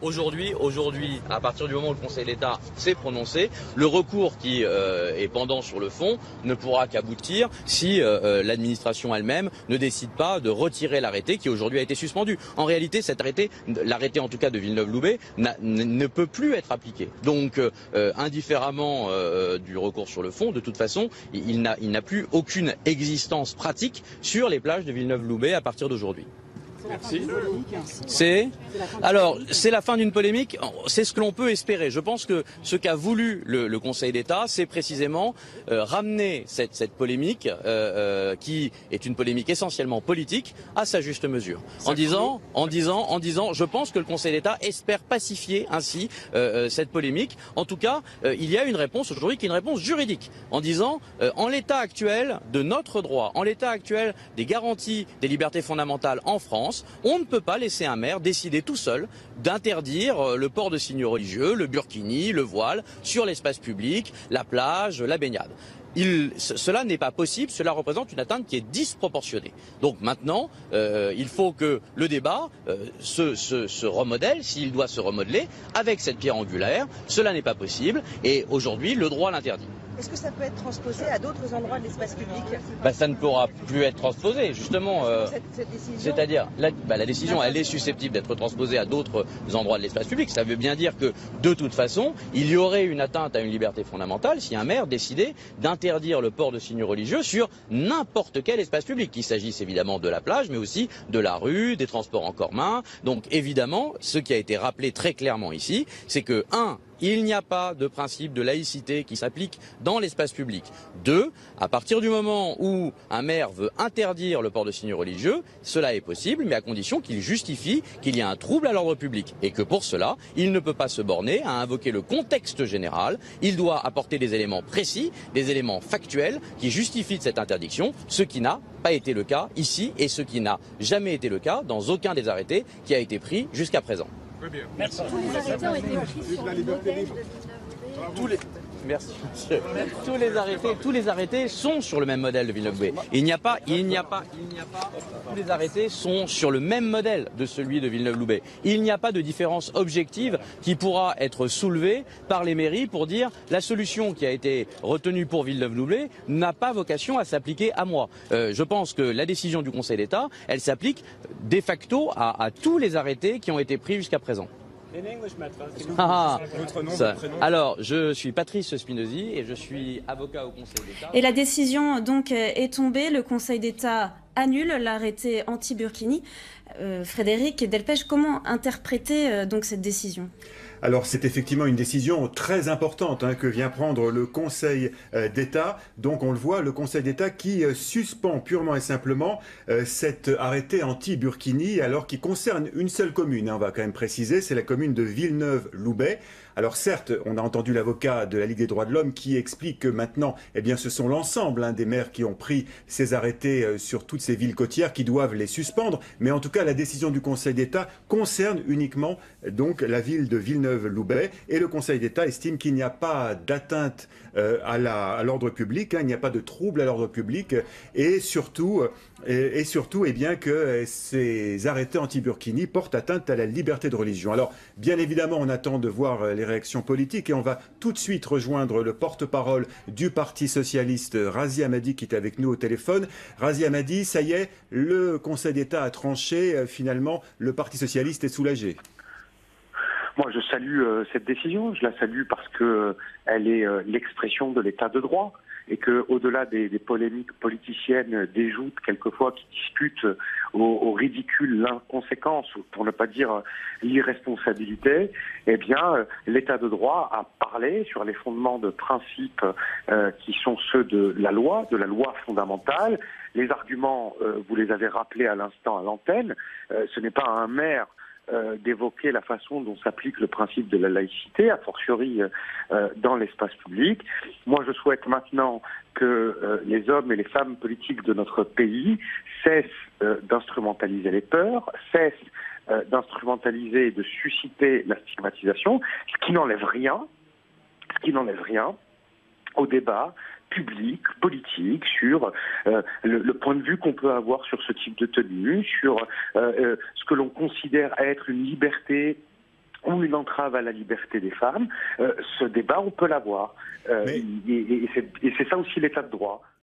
Aujourd'hui, à partir du moment où le Conseil d'État s'est prononcé, le recours qui est pendant sur le fond ne pourra qu'aboutir si l'administration elle-même ne décide pas de retirer l'arrêté qui aujourd'hui a été suspendu. En réalité, cet arrêté, l'arrêté en tout cas de Villeneuve-Loubet, ne peut plus être appliqué. Donc, indifféremment du recours sur le fond, de toute façon, il n'a plus aucune existence pratique sur les plages de Villeneuve-Loubet à partir d'aujourd'hui. Merci. C'est la fin d'une polémique, c'est ce que l'on peut espérer. Je pense que ce qu'a voulu le Conseil d'État, c'est précisément ramener cette polémique, qui est une polémique essentiellement politique, à sa juste mesure. En disant, je pense que le Conseil d'État espère pacifier ainsi cette polémique. En tout cas, il y a une réponse aujourd'hui qui est une réponse juridique, en disant, en l'état actuel de notre droit, en l'état actuel des garanties des libertés fondamentales en France, on ne peut pas laisser un maire décider tout seul d'interdire le port de signes religieux, le burkini, le voile sur l'espace public, la plage, la baignade. Cela n'est pas possible, cela représente une atteinte qui est disproportionnée. Donc maintenant, il faut que le débat se remodèle, s'il doit se remodeler, avec cette pierre angulaire. Cela n'est pas possible et aujourd'hui, le droit l'interdit. Est-ce que ça peut être transposé à d'autres endroits de l'espace public? Ça ne pourra plus être transposé, justement. C'est-à-dire, la décision, elle est susceptible d'être transposée à d'autres endroits de l'espace public. Ça veut bien dire que, de toute façon, il y aurait une atteinte à une liberté fondamentale si un maire décidait d'interdire le port de signes religieux sur n'importe quel espace public, qu'il s'agisse évidemment de la plage, mais aussi de la rue, des transports en commun. Donc, évidemment, ce qui a été rappelé très clairement ici, c'est que, il n'y a pas de principe de laïcité qui s'applique dans l'espace public. 2, à partir du moment où un maire veut interdire le port de signes religieux, cela est possible, mais à condition qu'il justifie qu'il y a un trouble à l'ordre public. Et que pour cela, il ne peut pas se borner à invoquer le contexte général. Il doit apporter des éléments précis, des éléments factuels qui justifient cette interdiction, ce qui n'a pas été le cas ici et ce qui n'a jamais été le cas dans aucun des arrêtés qui a été pris jusqu'à présent. Très bien. Merci. Tous les arrêtés ont été pris sur le modèle de Merci, monsieur. Tous les arrêtés sont sur le même modèle de Villeneuve-Loubet. Tous les arrêtés sont sur le même modèle de celui de Villeneuve-Loubet. Il n'y a pas de différence objective qui pourra être soulevée par les mairies pour dire la solution qui a été retenue pour Villeneuve-Loubet n'a pas vocation à s'appliquer à moi. Je pense que la décision du Conseil d'État, elle s'applique de facto à tous les arrêtés qui ont été pris jusqu'à présent. Alors, je suis Patrice Spinozzi et je suis avocat au Conseil d'État. Et la décision donc est tombée. Le Conseil d'État annule l'arrêté anti-Burkini. Frédéric Delpech, comment interpréter donc cette décision ? Alors c'est effectivement une décision très importante que vient prendre le Conseil d'État. Donc on le voit, le Conseil d'État qui suspend purement et simplement cet arrêté anti-Burkini, alors qui concerne une seule commune, on va quand même préciser, c'est la commune de Villeneuve-Loubet. Alors certes, on a entendu l'avocat de la Ligue des droits de l'homme qui explique que maintenant, ce sont l'ensemble des maires qui ont pris ces arrêtés sur toutes ces villes côtières qui doivent les suspendre. Mais en tout cas, la décision du Conseil d'État concerne uniquement donc la ville de Villeneuve-Loubet. Et le Conseil d'État estime qu'il n'y a pas d'atteinte à l'ordre public, il n'y a pas de trouble à l'ordre public, et surtout que ces arrêtés anti-Burkini portent atteinte à la liberté de religion. Alors, bien évidemment, on attend de voir les réactions politiques et on va tout de suite rejoindre le porte-parole du Parti socialiste, Razi Hammadi, qui est avec nous au téléphone. Razi Hammadi, ça y est, le Conseil d'État a tranché, finalement, le Parti socialiste est soulagé. Moi, je salue cette décision. Je la salue parce que elle est l'expression de l'état de droit et que, au-delà des polémiques politiciennes, des joutes quelquefois qui discutent au ridicule, l'inconséquence, pour ne pas dire l'irresponsabilité, l'état de droit a parlé sur les fondements de principes qui sont ceux de la loi fondamentale. Les arguments, vous les avez rappelés à l'instant à l'antenne. Ce n'est pas un maire d'évoquer la façon dont s'applique le principe de la laïcité, a fortiori dans l'espace public. Moi, je souhaite maintenant que les hommes et les femmes politiques de notre pays cessent d'instrumentaliser les peurs, cessent d'instrumentaliser et de susciter la stigmatisation, ce qui n'enlève rien au débat public, politique, sur le point de vue qu'on peut avoir sur ce type de tenue, sur ce que l'on considère être une liberté ou ou une entrave à la liberté des femmes, ce débat, on peut l'avoir. Et c'est ça aussi l'état de droit.